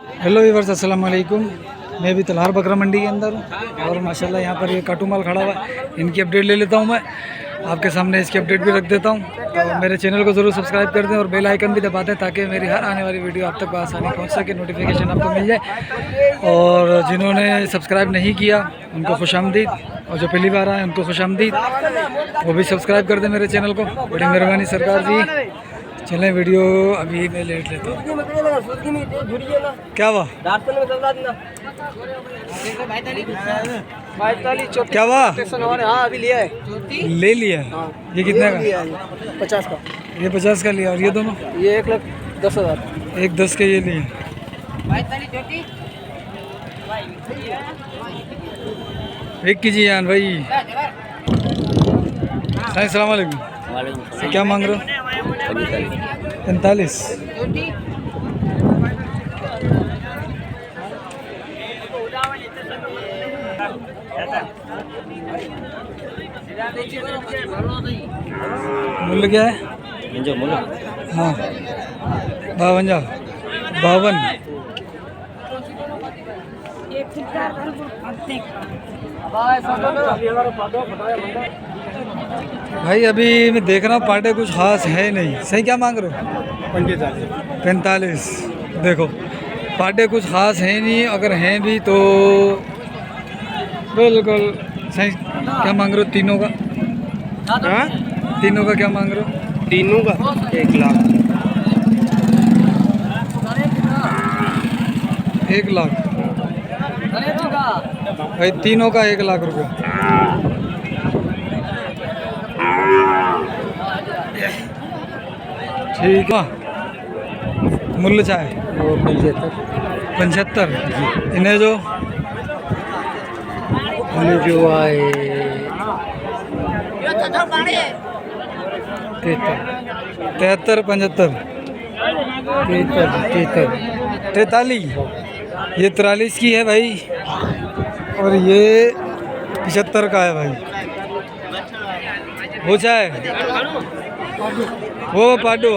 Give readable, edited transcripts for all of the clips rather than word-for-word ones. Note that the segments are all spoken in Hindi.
हेलो व्यूअर्स, अस्सलाम वालेकुम। मैं भी तलहार बकरा मंडी के अंदर हूँ और माशाल्लाह यहाँ पर ये काटू माल खड़ा हुआ है। इनकी अपडेट ले लेता हूँ मैं आपके सामने, इसकी अपडेट भी रख देता हूँ। तो मेरे चैनल को ज़रूर सब्सक्राइब कर दें और बेल आइकन भी दबा दें ताकि मेरी हर आने वाली वीडियो आप तक आसानी पहुँच सके, नोटिफिकेशन आपको मिल जाए। और जिन्होंने सब्सक्राइब नहीं किया उनको खुशामदीद, और जो पहली बार आए उनको खुशामदीद, वो भी सब्सक्राइब कर दें मेरे चैनल को, बड़ी मेहरबानी सरकार जी। चलें वीडियो अभी मैं लेट लेता हूँ। क्या हुआ क्या हुआ? हाँ अभी लिया है। ले लिया। ये कितने का? 50 का। ये 50 का लिया। और ये दोनों? ये 1,10,000। 1,10 के ये लिए। एक कीजिए यान भाई। अस्सलाम वालेकुम। क्या मांग रहे हो? 45। मूल्य क्या है? हाँ 52। भाई अभी मैं देख रहा हूँ पाटे कुछ खास है नहीं। सही क्या मांग रहे हो? 45। देखो पाटे कुछ खास है नहीं, अगर हैं भी तो बिल्कुल सही। क्या मांग रहे हो तीनों का? हाँ? तीनों का क्या मांग रहे हो? तीनों का 1 लाख। 1 लाख भाई, तीनों का 1 लाख रुपये। ठीक है। मूल्य चाहे 75। इन्हें जो आए 73, 75, 43। ये 43 की है भाई, और ये 75 का है भाई। वो चाहे वो पाडू,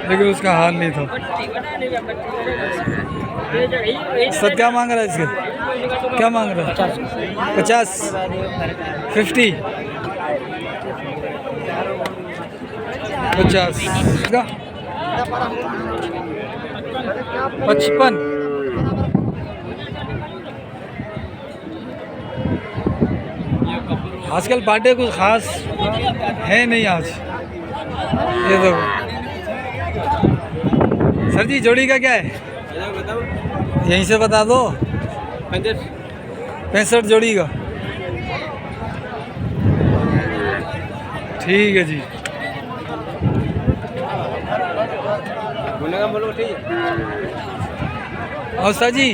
लेकिन उसका हाल नहीं था। सर क्या मांग रहा है इसके? क्या मांग रहा है? 50, 50, 50 का 55। आजकल पाटे कुछ खास है नहीं आज। ये देखो सर जी, जोड़ी का क्या है? यहीं से बता दो। 65 जोड़ी का। ठीक है जी। बोलो ठीक और सर जी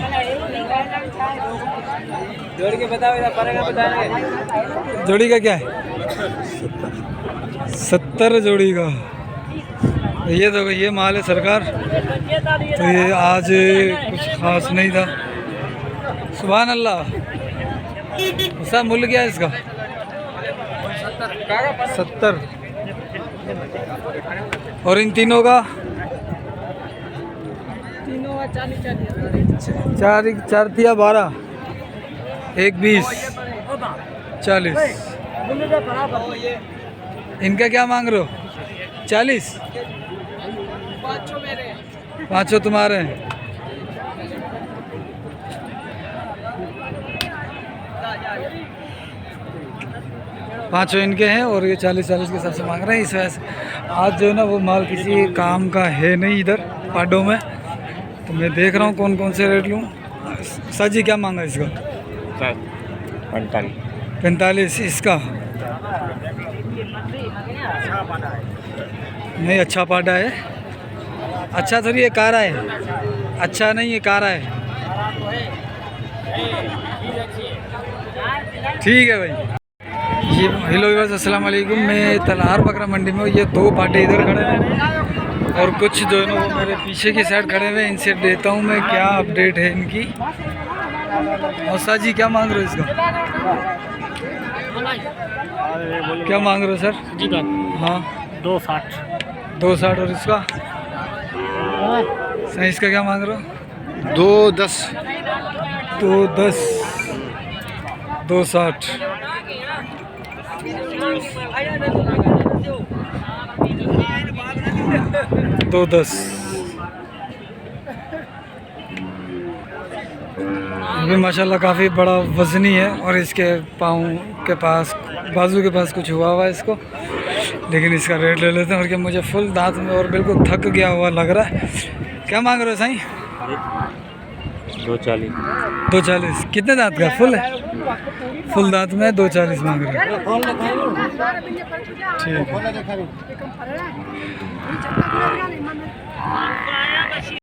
जोड़ के बताओ। जोड़ी का क्या है? 70 जोड़ी का। ये देखो ये माल है सरकार। तो ये आज कुछ खास नहीं था। सुभान अल्लाह। उसका मूल्य क्या है इसका? 70। और इन तीनों का? 4 तिया 12, 1 20, 40। इनका क्या मांग रहे हो? 40। 500 तुम्हारे हैं। पाँचों इनके हैं और ये 40-40 के हिसाब से मांग रहे हैं। इस वजह से आज जो है ना वो माल किसी काम का है नहीं इधर पाडों में। तो मैं देख रहा हूँ कौन कौन से रेट लूँ। सर जी क्या मांगा इसका? 45। इसका नहीं, अच्छा पाडा है। अच्छा थोड़ी ये कारा है, अच्छा नहीं ये कारा है। ठीक है भाई। ये हेलो व्यूअर्स, अस्सलाम वालेकुम। मैं तलहार बकरा मंडी में हूँ। ये 2 पाटे इधर खड़े हैं और कुछ जो है ना वो मेरे पीछे की साइड खड़े हुए हैं। इनसे देता हूँ मैं क्या अपडेट है इनकी। और सर जी क्या मांग रहे हो इसका? क्या मांग रहे हो सर जी? हाँ 260। 260। और इसका सही, इसका क्या मांग रहे हो? 2.10 2.10 2.60 2.10 ये माशाल्लाह काफ़ी बड़ा वजनी है और इसके पाँव के पास बाजू के पास कुछ हुआ है इसको, लेकिन इसका रेट ले लेते हैं। और क्या मुझे फुल दांत में और बिल्कुल थक गया हुआ लग रहा है। क्या मांग रहे हो साईं? 240 240। कितने दांत का? फुल है, फुल दांत में 240 मांग रहे हैं। ठीक है।